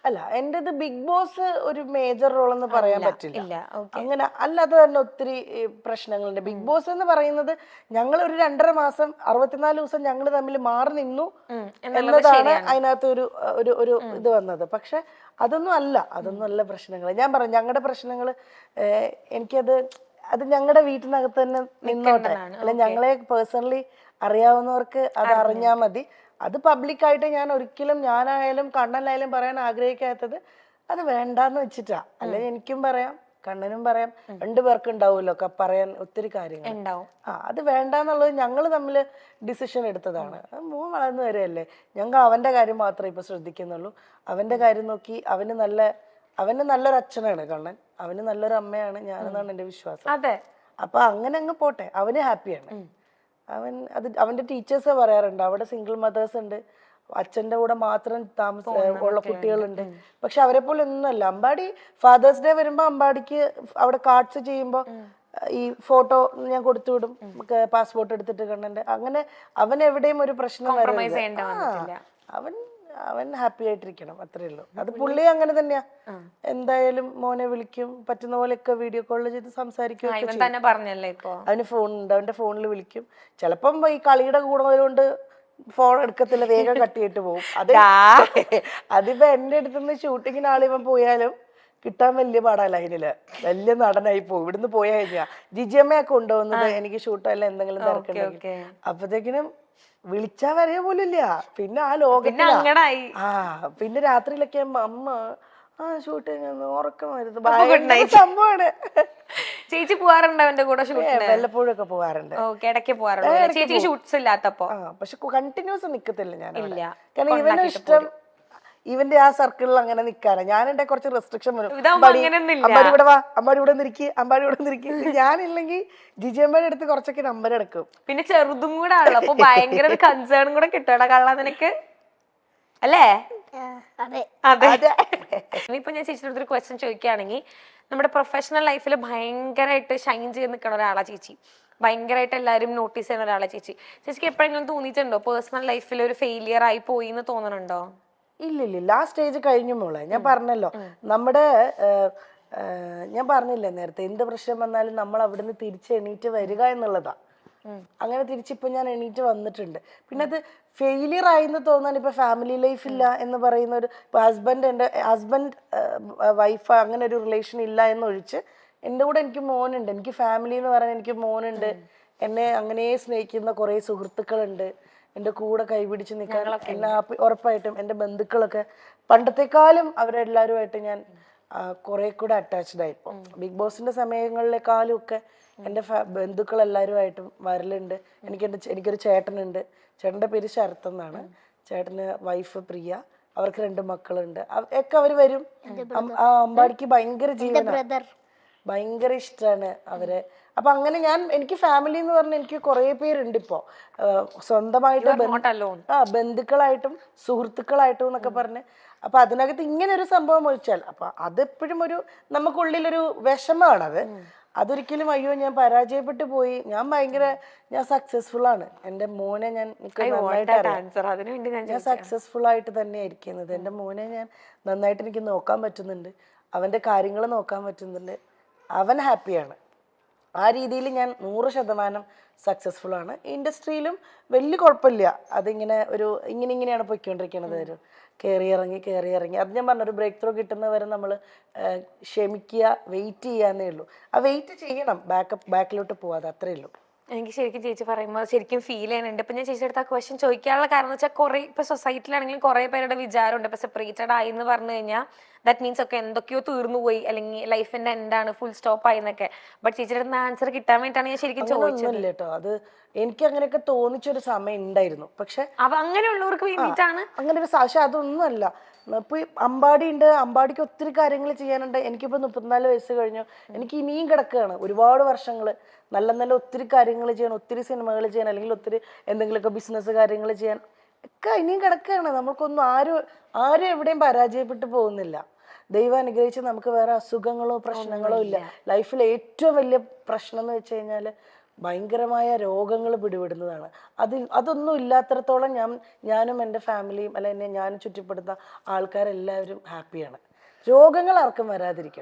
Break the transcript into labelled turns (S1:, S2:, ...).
S1: അല്ല എന്റേത് big boss ഒരു മേജർ റോൾ എന്ന് പറയാൻ പറ്റില്ല.
S2: ഇല്ല. ഓക്കെ.
S1: അങ്ങനെ അല്ലാതെ തന്നെ ഒത്തിരി പ്രശ്നങ്ങളുണ്ട്. ബിഗ് ബോസ് എന്ന് പറയുന്നത് ഞങ്ങൾ ഒരു 2.5 മാസം 64 ദിവസം ഞങ്ങൾ തമ്മിൽ മാറി നിന്നു എന്നതാണ് അതിനകത്ത് ഒരു ഒരു ഒരു ഇത് വന്നത്. പക്ഷെ അതൊന്നും അല്ല പ്രശ്നങ്ങൾ. ഞാൻ പറഞ്ഞു ഞങ്ങളുടെ പ്രശ്നങ്ങൾ എനിക്കത് അത് ഞങ്ങളുടെ വീട്ടിനകത്ത് തന്നെ നിന്നോട്ടെ. അല്ല ഞങ്ങളെ പേഴ്സണലി അറിയാവുന്നവർക്ക് അത് അറിഞ്ഞാൽ മതി. അത് പബ്ലിക്കായിട്ട് ഞാൻ ഒരിക്കലും ഞാനായാലും കണ്ണനായാലും പറയാൻ ആഗ്രഹിക്കാത്തത് അത് വേണ്ടാന്ന് വെച്ചിട്ടാ. അല്ലെ എനിക്കും പറയാം കണ്ണനും പറയാം, 2 പേർക്ക് ഉണ്ടാവുമല്ലോ പറയാൻ ഒത്തിരി കാര്യങ്ങൾ. അത് വേണ്ടാന്നുള്ളത് ഞങ്ങൾ തമ്മിൽ ഡിസിഷൻ എടുത്തതാണ്. മോൻ വളർന്നു വരെയല്ലേ, ഞങ്ങൾ അവന്റെ കാര്യം മാത്രമേ ഇപ്പൊ ശ്രദ്ധിക്കുന്നുള്ളൂ. അവന്റെ കാര്യം നോക്കി അവന് നല്ലൊരു അച്ഛനാണ് കണ്ണൻ, അവന് നല്ലൊരു അമ്മയാണ് ഞാനെന്നാണ് എന്റെ വിശ്വാസം. അപ്പൊ അങ്ങനെ അങ്ങ് പോട്ടെ, അവന് ഹാപ്പിയാണ്. അവന്റെ ടീച്ചേഴ്സ് പറയാറുണ്ട് അവിടെ സിംഗിൾ മദേഴ്സ് ഉണ്ട്, അച്ഛന്റെ കൂടെ മാത്രം ഉള്ള കുട്ടികളുണ്ട്. പക്ഷെ അവരെ പോലെ ഒന്നുമല്ല. അമ്പാടി ഫാദേഴ്സ് ഡേ വരുമ്പോ അമ്പാടിക്ക് അവിടെ കാർഡ്സ് ചെയ്യുമ്പോ ഈ ഫോട്ടോ ഞാൻ കൊടുത്തു വിടും, പാസ്പോർട്ട് എടുത്തിട്ട് കണ്ണന്റെ. അങ്ങനെ അവൻ എവിടെയും ഒരു പ്രശ്നം വരരുത്. അവൻ ഹാപ്പി ആയിട്ടിരിക്കണം, അത്രേ ഉള്ളൂ. അത് പുള്ളി അങ്ങനെ തന്നെയാ. എന്തായാലും മോനെ വിളിക്കും, പറ്റുന്ന പോലെയൊക്കെ വീഡിയോ കോളിൽ ചെയ്ത് സംസാരിക്കും. അവന് ഫോണുണ്ട്, അവന്റെ ഫോണിൽ വിളിക്കും. ചിലപ്പം ഈ കളിയുടെ കൂടുന്നതുകൊണ്ട് ഫോൺ എടുക്കത്തില്ല, വേഗം കട്ടിയിട്ട് പോകും. അതിപ്പോ എന്റെ അടുത്തുനിന്ന് ഷൂട്ടിങ്ങിന് ആളിവൻ പോയാലും കിട്ടാൻ വലിയ പാടല്ല. അതിനില് വലിയ നടനായി പോകും. ഇവിടുന്ന് പോയി കഴിഞ്ഞാ ജിജിയമ്മയൊക്കെ കൊണ്ടുപോകുന്നത് എനിക്ക് ഷൂട്ടല്ല എന്തെങ്കിലും തിരക്കുണ്ടെങ്കിൽ. അപ്പത്തേക്കിനും വിളിച്ചാ വരെ പോലില്ല. പിന്നെ ആ ലോകത്തിലാ. പിന്നെ രാത്രിയിലൊക്കെ അമ്മ ഷൂട്ടിങ് ഉറക്കമായിരുന്നു, സംഭവമാണ്.
S2: ചേച്ചി പോവാറുണ്ട് അവന്റെ കൂടെ?
S1: വല്ലപ്പോഴും ഒക്കെ പോവാറുണ്ട്, പക്ഷെ കണ്ടിന്യൂസ് നിക്കത്തില്ല ഞാൻ. കാരണം ഇവനും ഇഷ്ടം ഇവന്റെ ആ സർക്കിളിൽ അങ്ങനെ നിക്കാനാ. ഞാൻ എന്റെ കുറച്ച് റെസ്ട്രിക്ഷൻ വരും. അമ്പാടി ഇവിടെ വാ, അമ്പാടി ഇവിടെ നിൽക്കി, അമ്പാടി ഇവിടെ നിൽക്കി. ഞാനില്ലെങ്കിൽ ജിജിയമ്മയുടെ അടുത്ത് കുറച്ചൊക്കെ നമ്പർ എടുക്കും.
S2: പിന്നെ ചെറുതും കൂടെ ആണല്ലോ, അപ്പൊ ഭയങ്കര കൺസേൺ കൂടെ കിട്ടൂടാ കള്ള നിനക്ക്, അല്ലേ? ഇപ്പൊ ഞാൻ ചേച്ചിയുടെ ഒരു ക്വസ്റ്റ്യൻ ചോദിക്കുകയാണെങ്കിൽ, നമ്മുടെ പ്രൊഫഷണൽ ലൈഫിൽ ഭയങ്കരമായിട്ട് ഷൈൻ ചെയ്ത് നിൽക്കുന്ന ഒരാളാ ചേച്ചി, ഭയങ്കരമായിട്ട് എല്ലാവരും നോട്ടീസ് ചെയ്യുന്ന ഒരാളെ ചേച്ചി. ചേച്ചിക്ക് എപ്പോഴെങ്കിലും തോന്നിയിട്ടുണ്ടോ പേഴ്സണൽ ലൈഫിൽ ഒരു ഫെയിലിയർ ആയി പോയി എന്ന് തോന്നുന്നുണ്ടോ?
S1: ഇല്ലില്ല, ആ സ്റ്റേജ് കഴിഞ്ഞു മോളെ. ഞാൻ പറഞ്ഞല്ലോ, നമ്മുടെ ഞാൻ പറഞ്ഞില്ലേ നേരത്തെ, എന്ത് പ്രശ്നം വന്നാലും നമ്മൾ അവിടുന്ന് തിരിച്ച് എണീറ്റ് വരിക എന്നുള്ളതാ. അങ്ങനെ തിരിച്ചിപ്പോ ഞാൻ എണീറ്റ് വന്നിട്ടുണ്ട്. പിന്നെ അത് ഫെയിലിയർ ആയിന്ന് തോന്നാൻ ഇപ്പൊ ഫാമിലി ലൈഫ് ഇല്ല എന്ന് പറയുന്ന ഒരു എന്റെ ഹസ്ബൻഡ് വൈഫ് അങ്ങനെ ഒരു റിലേഷൻ ഇല്ല എന്നൊഴിച്ച് എൻ്റെ കൂടെ എനിക്ക് മോനുണ്ട്. എനിക്ക് ഫാമിലി എന്ന് പറയാൻ എനിക്ക് മോനുണ്ട്. എന്നെ അങ്ങനെ സ്നേഹിക്കുന്ന കുറെ സുഹൃത്തുക്കളുണ്ട്, എൻ്റെ കൂടെ കൈപിടിച്ച് നിൽക്കാൻ എന്നെ ഉറപ്പായിട്ടും. എൻ്റെ ബന്ധുക്കളൊക്കെ പണ്ടത്തെക്കാളും അവരെല്ലാവരുമായിട്ട് ഞാൻ കുറെ കൂടെ അറ്റാച്ച്ഡ് ആയിപ്പോ. ബിഗ് ബോസിന്റെ സമയങ്ങളിലെക്കാളും ഒക്കെ എൻ്റെ ബന്ധുക്കൾ എല്ലാവരുമായിട്ടും വരലുണ്ട്. എനിക്കൊരു ചേട്ടനുണ്ട്, ചേട്ടൻ്റെ പേര് ശരത് എന്നാണ്. ചേട്ടന് വൈഫ് പ്രിയ, അവർക്ക് 2 മക്കളുണ്ട്. ഒക്കെ അവര് വരും. അമ്പാടിക്ക് ഭയങ്കര ജീവനാണ്, ഭയങ്കര ഇഷ്ടമാണ് അവരെ. അപ്പൊ അങ്ങനെ എനിക്ക് ഫാമിലി എന്ന് പറഞ്ഞാൽ എനിക്ക് കുറെ പേരുണ്ട് ഇപ്പോ, സ്വന്തമായിട്ട് ബന്ധുക്കളായിട്ടും സുഹൃത്തുക്കളായിട്ടും എന്നൊക്കെ പറഞ്ഞ്. അപ്പൊ അതിനകത്ത് ഇങ്ങനെ ഒരു സംഭവം ഒഴിച്ചാൽ അപ്പൊ അതെപ്പോഴും നമുക്കുള്ളിലൊരു വിഷമമാണത്. അതൊരിക്കലും അയ്യോ ഞാൻ പരാജയപ്പെട്ടു പോയി, ഞാൻ സക്സസ്ഫുൾ ആണ്. എൻ്റെ മോനെ ഞാൻ സക്സസ്ഫുൾ ആയിട്ട് തന്നെ ഇരിക്കുന്നത്. എൻ്റെ മോനെ ഞാൻ നന്നായിട്ട് എനിക്ക് നോക്കാൻ പറ്റുന്നുണ്ട്, അവന്റെ കാര്യങ്ങൾ നോക്കാൻ പറ്റുന്നുണ്ട്, അവൻ ഹാപ്പിയാണ്. ആ രീതിയിൽ ഞാൻ 100% സക്സസ്ഫുൾ ആണ്. ഇൻഡസ്ട്രിയിലും വലിയ കുഴപ്പമില്ല. അതിങ്ങനെ ഇങ്ങനെയാണ് പോയിക്കൊണ്ടിരിക്കുന്നത്. കയറി ഇറങ്ങി അത് ഞാൻ പറഞ്ഞ ഒരു ബ്രേക്ക് ത്രൂ കിട്ടുന്നവരെ നമ്മൾ ക്ഷമിക്കുക, വെയിറ്റ് ചെയ്യാന്നേ ഉള്ളൂ. ആ വെയിറ്റ് ചെയ്യണം, ബാക്കിലോട്ട് പോവാതെ, അത്രേ ഉള്ളൂ.
S2: എനിക്ക് ശരിക്കും ചേച്ചി പറയുമ്പോൾ ശരിക്കും ഫീൽ ചെയ്യുന്നുണ്ട്. ഇപ്പൊ ഞാൻ ചേച്ചിയുടെ അടുത്ത് ആ ക്വസ്റ്റ്യൻ ചോദിക്കാനുള്ള കാരണം എന്ന് വെച്ചാൽ കുറെ ഇപ്പൊ സൊസൈറ്റിയിലാണെങ്കിലും കുറെ പേരുടെ വിചാരമുണ്ട് ഇപ്പൊ സെപ്പറേറ്റഡ് ആയി എന്ന് പറഞ്ഞു കഴിഞ്ഞാൽ ദാറ്റ് മീൻസ് ഒക്കെ എന്തൊക്കെയോ തീർന്നു പോയി, അല്ലെങ്കിൽ ലൈഫിന്റെ എന്താണ് ഫുൾ സ്റ്റോപ്പ് ആയി എന്നൊക്കെ. ബട്ട് ചേച്ചിയുടെ അടുത്ത് ആൻസർ കിട്ടാൻ വേണ്ടിയിട്ടാണ് ഞാൻ ശരിക്കും ചോദിച്ചത്
S1: കേട്ടോ. അത് എനിക്ക് അങ്ങനെയൊക്കെ തോന്നിച്ചൊരു സമയം ഉണ്ടായിരുന്നു. പക്ഷെ
S2: അങ്ങനെയുള്ളവർക്ക് വേണ്ടിയിട്ടാണ്
S1: അങ്ങനെ ഒരു പക്ഷെ അതൊന്നുമല്ല. ഇപ്പൊ അമ്പാടി ഉണ്ട്, അമ്പാടിക്ക് ഒത്തിരി കാര്യങ്ങൾ ചെയ്യാനുണ്ട്. എനിക്കിപ്പോ 34 വയസ്സ് കഴിഞ്ഞു, എനിക്ക് ഇനിയും കിടക്കുകയാണ് ഒരുപാട് വർഷങ്ങള്. നല്ല ഒത്തിരി കാര്യങ്ങൾ ചെയ്യാൻ, ഒത്തിരി സിനിമകൾ ചെയ്യാൻ, അല്ലെങ്കിൽ ഒത്തിരി എന്തെങ്കിലുമൊക്കെ ബിസിനസ് കാര്യങ്ങൾ ചെയ്യാൻ ഒക്കെ ഇനിയും കിടക്കുകയാണ്. നമുക്കൊന്നും ആരും എവിടെയും പരാജയപ്പെട്ടു പോകുന്നില്ല. ദൈവം അനുഗ്രഹിച്ച് നമുക്ക് വേറെ അസുഖങ്ങളോ പ്രശ്നങ്ങളോ ഇല്ല. ലൈഫിൽ ഏറ്റവും വലിയ പ്രശ്നം എന്ന് വെച്ച് കഴിഞ്ഞാൽ ഭയങ്കരമായ രോഗങ്ങൾ പിടിപെടുന്നതാണ്. അതൊന്നും ഇല്ലാത്തിടത്തോളം ഞാനും എൻ്റെ ഫാമിലിയും അല്ല എന്നെ ഞാനും ചുറ്റപ്പെടുന്ന ആൾക്കാരെല്ലാവരും ഹാപ്പിയാണ്. രോഗങ്ങൾ ആർക്കും വരാതിരിക്കട്ടെ.